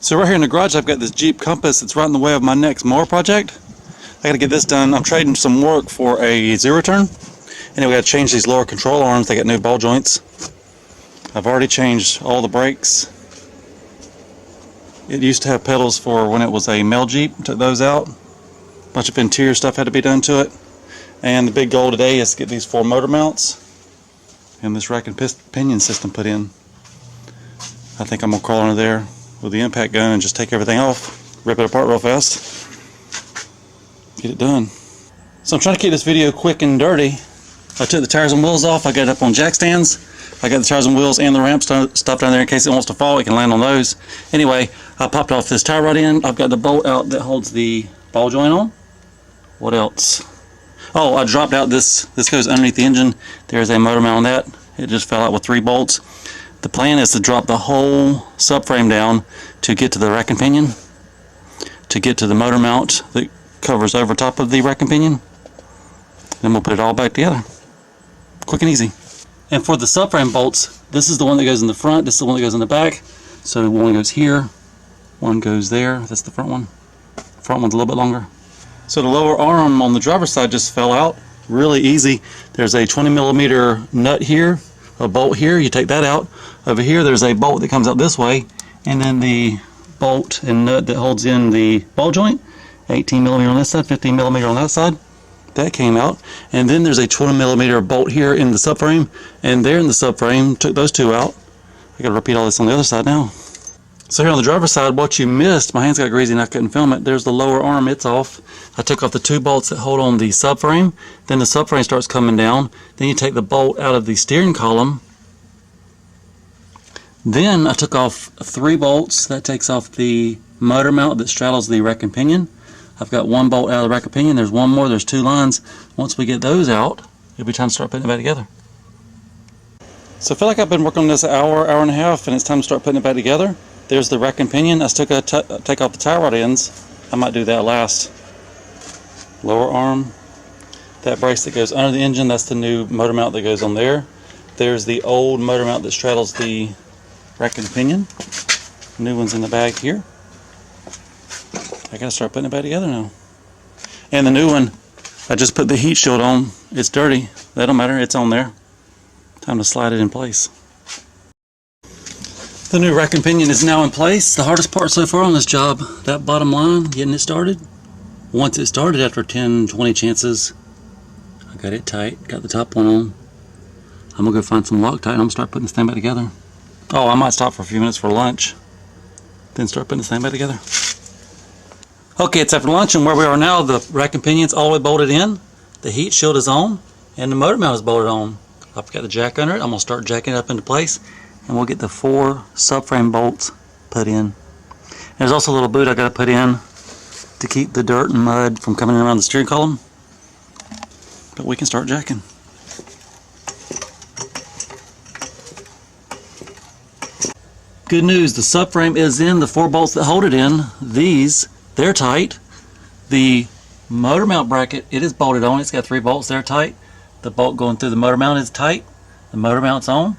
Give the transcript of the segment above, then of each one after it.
So right here in the garage I've got this Jeep Compass. It's right in the way of my next mower project. I gotta get this done. I'm trading some work for a zero turn. And we gotta change these lower control arms. They got new ball joints. I've already changed all the brakes. It used to have pedals for when it was a male Jeep. Took those out. A bunch of interior stuff had to be done to it. And the big goal today is to get these 4 motor mounts and this rack and pinion system put in. I think I'm gonna crawl under there with the impact gun and just take everything off, rip it apart real fast, get it done. So I'm trying to keep this video quick and dirty. I took the tires and wheels off. I got it up on jack stands. I got the tires and wheels and the ramp stuff down there in case it wants to fall. It can land on those. Anyway, I popped off this tie rod end. I've got the bolt out that holds the ball joint on. What else? Oh, I dropped out this goes underneath the engine. There's a motor mount on that. It just fell out with 3 bolts. The plan is to drop the whole subframe down to get to the rack and pinion, to get to the motor mount that covers over top of the rack and pinion. Then we'll put it all back together. Quick and easy. And for the subframe bolts, this is the one that goes in the front, this is the one that goes in the back. So one goes here, one goes there. That's the front one. Front one's a little bit longer. So the lower arm on the driver's side just fell out. Really easy. There's a 20mm nut here, a bolt here. You take that out. Over here there's a bolt that comes out this way, and then the bolt and nut that holds in the ball joint, 18mm on this side, 15mm on that side. That came out. And then there's a 20mm bolt here in the subframe, and there in the subframe. Took those 2 out. I gotta repeat all this on the other side now. So here on the driver's side, what you missed, my hands got greasy and I couldn't film it. There's the lower arm, it's off. I took off the 2 bolts that hold on the subframe. Then the subframe starts coming down. Then you take the bolt out of the steering column. Then I took off 3 bolts. That takes off the motor mount that straddles the rack and pinion. I've got 1 bolt out of the rack and pinion. There's 1 more. There's 2 lines. Once we get those out, it'll be time to start putting it back together. So I feel like I've been working on this hour and a half, and it's time to start putting it back together. There's the rack and pinion. I still got to take off the tie rod ends. I might do that last. Lower arm. That brace that goes under the engine, that's the new motor mount that goes on there. There's the old motor mount that straddles the rack and pinion. New one's in the bag here. I gotta start putting it back together now. And the new one, I just put the heat shield on. It's dirty. That don't matter. It's on there. Time to slide it in place. The new rack and pinion is now in place. The hardest part so far on this job, that bottom line, getting it started. Once it started, after 10-20 chances, I got it tight, got the top one on. I'm gonna go find some Loctite and I'm gonna start putting this thing back together. Oh, I might stop for a few minutes for lunch, then start putting this thing back together. Okay, it's after lunch, and where we are now, the rack and pinion's all the way bolted in, the heat shield is on, and the motor mount is bolted on. I've got the jack under it. I'm gonna start jacking it up into place, and we'll get the 4 subframe bolts put in. There's also a little boot I got to put in to keep the dirt and mud from coming around the steering column. But we can start jacking. Good news, the subframe is in. The 4 bolts that hold it in, these, they're tight. The motor mount bracket, it is bolted on. It's got 3 bolts, they're tight. The bolt going through the motor mount is tight. The motor mount's on.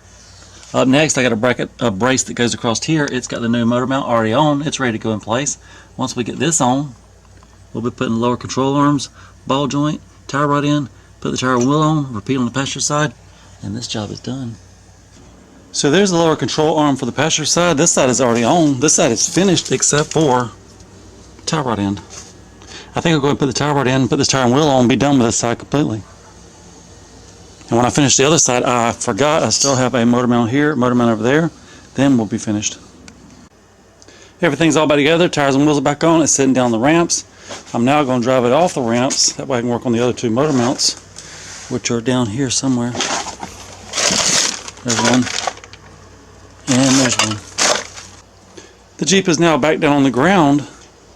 Up next, I got a brace that goes across here. It's got the new motor mount already on. It's ready to go in place. Once we get this on, we'll be putting lower control arms, ball joint, tire rod in, put the tire wheel on, repeat on the passenger side, and this job is done. So there's the lower control arm for the passenger side. This side is already on. This side is finished except for tire rod end. I think I'll go ahead and put the tire rod in, put this tire and wheel on, and be done with this side completely. And when I finish the other side, I forgot I still have a motor mount here, motor mount over there. Then we'll be finished. Everything's all back together. Tires and wheels are back on. It's sitting down the ramps. I'm now going to drive it off the ramps. That way I can work on the other 2 motor mounts, which are down here somewhere. There's one. And there's one. The Jeep is now back down on the ground.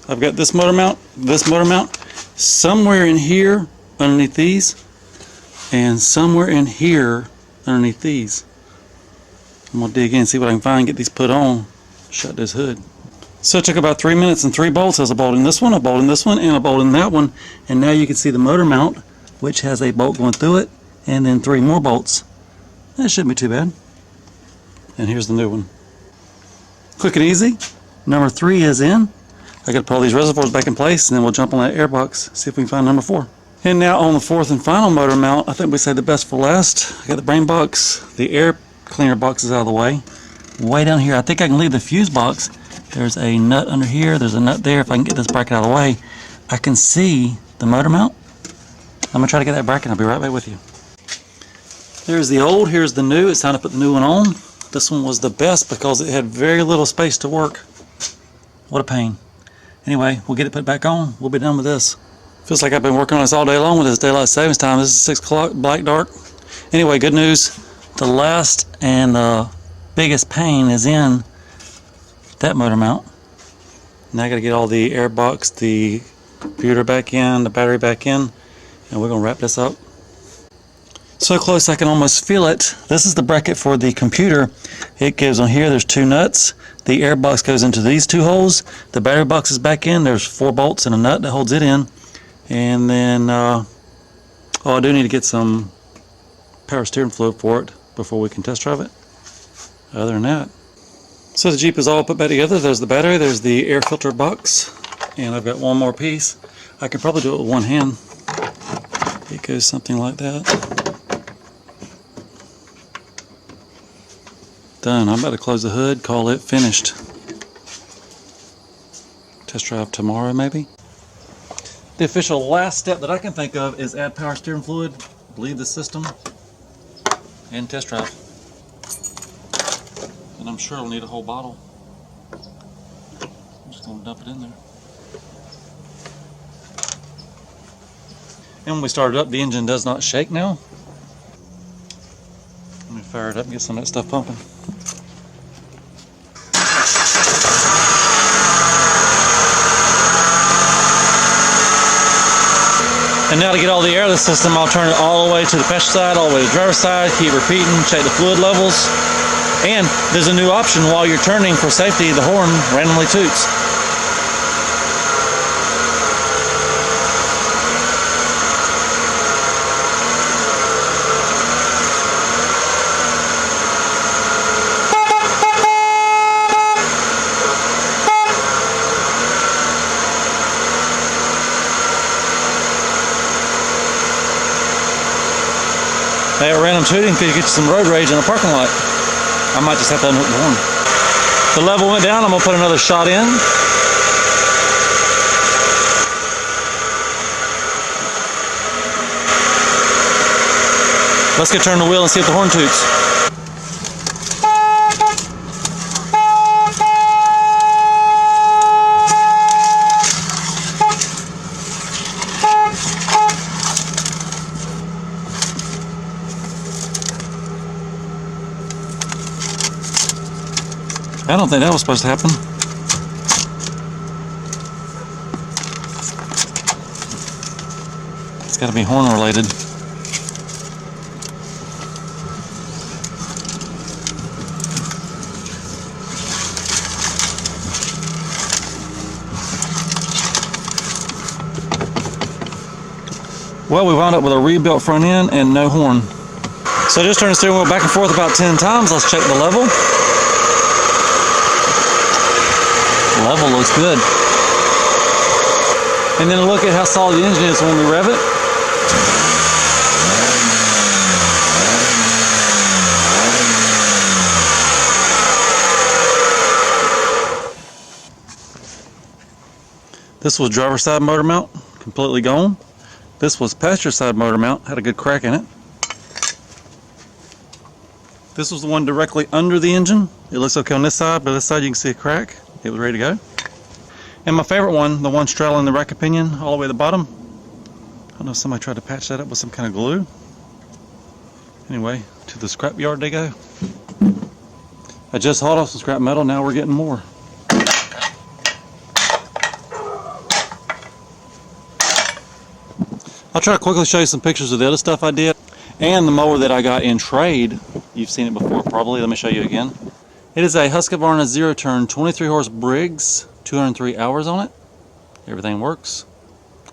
I've got this motor mount, somewhere in here underneath these, and somewhere in here underneath these. I'm going to dig in and see what I can find, get these put on, shut this hood. So it took about 3 minutes and 3 bolts. As I bolted in this one, I bolted in this one, and I bolted in that one. And now you can see the motor mount, which has a bolt going through it, and then 3 more bolts. That shouldn't be too bad. And here's the new one. Quick and easy. Number 3 is in. I got to put all these reservoirs back in place, and then we'll jump on that air box, see if we can find number 4. And now on the 4th and final motor mount, I think we saved the best for last. I got the brain box, the air cleaner box is out of the way. Way down here, I think I can leave the fuse box. There's a nut under here, there's a nut there. If I can get this bracket out of the way, I can see the motor mount. I'm going to try to get that bracket, I'll be right back with you. There's the old, here's the new. It's time to put the new one on. This one was the best because it had very little space to work. What a pain. Anyway, we'll get it put back on. We'll be done with this. Feels like I've been working on this all day long with this daylight savings time. This is 6 o'clock, black dark. Anyway, good news. The last and the biggest pain is in that motor mount. Now I got to get all the air box, the computer back in, the battery back in, and we're going to wrap this up. So close I can almost feel it. This is the bracket for the computer. It goes on here. There's 2 nuts. The air box goes into these 2 holes. The battery box is back in. There's 4 bolts and a nut that holds it in. And then, I do need to get some power steering fluid for it before we can test drive it. Other than that. So the Jeep is all put back together. There's the battery. There's the air filter box. And I've got one more piece. I could probably do it with one hand. It goes something like that. Done. I'm about to close the hood, call it finished. Test drive tomorrow maybe. The official last step that I can think of is add power steering fluid, bleed the system, and test drive. And I'm sure I'll need a whole bottle. I'm just going to dump it in there. And when we start it up, the engine does not shake now. Let me fire it up and get some of that stuff pumping. And now to get all the air out of the system, I'll turn it all the way to the passenger side, all the way to the driver's side, keep repeating, check the fluid levels. And there's a new option while you're turning for safety, the horn randomly toots. That random tooting could get you some road rage in the parking lot. I might just have to unhook the horn. The level went down, I'm going to put another shot in. Let's go turn the wheel and see if the horn toots. I don't think that was supposed to happen. It's got to be horn related. Well, we wound up with a rebuilt front end and no horn. So just turn the steering wheel back and forth about 10 times. Let's check the level. Level looks good. And then look at how solid the engine is when we rev it. This was driver's side motor mount, completely gone. This was passenger side motor mount, had a good crack in it. This was the one directly under the engine. It looks okay on this side, but this side you can see a crack. It was ready to go. And my favorite one, the one straddling the rack pinion all the way to the bottom. I don't know if somebody tried to patch that up with some kind of glue. Anyway, to the scrap yard they go. I just hauled off some scrap metal, now we're getting more. I'll try to quickly show you some pictures of the other stuff I did. And the mower that I got in trade. You've seen it before probably, let me show you again. It is a Husqvarna zero turn 23 horse Briggs, 203 hours on it. Everything works.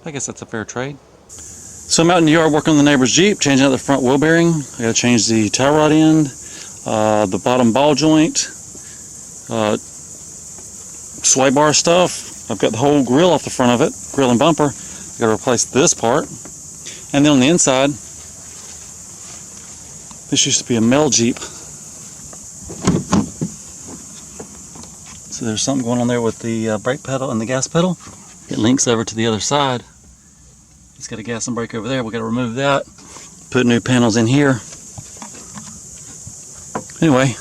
I guess that's a fair trade. So I'm out in the yard working on the neighbor's Jeep, changing out the front wheel bearing. I gotta change the tie rod end, the bottom ball joint, sway bar stuff. I've got the whole grill off the front of it, grill and bumper. I've got to replace this part. And then on the inside, this used to be a Mel Jeep. So there's something going on there with the brake pedal and the gas pedal. It links over to the other side. It's got a gas and brake over there. We've got to remove that. Put new panels in here. Anyway.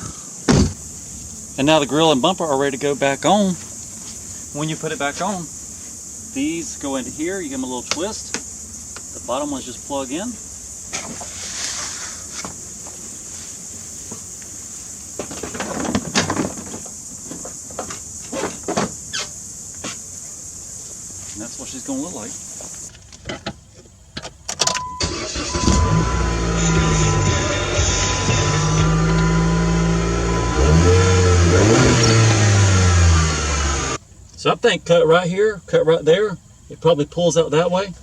And now the grill and bumper are ready to go back on. When you put it back on, these go into here. You give them a little twist. The bottom ones just plug in. And that's what she's going to look like. So I think cut right here, cut right there. It probably pulls out that way.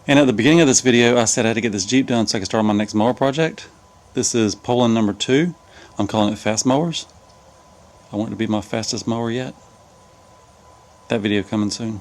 And at the beginning of this video, I said I had to get this Jeep done so I could start on my next mower project. This is Poland number 2. I'm calling it Fast Mowers. I want it to be my fastest mower yet. That video coming soon.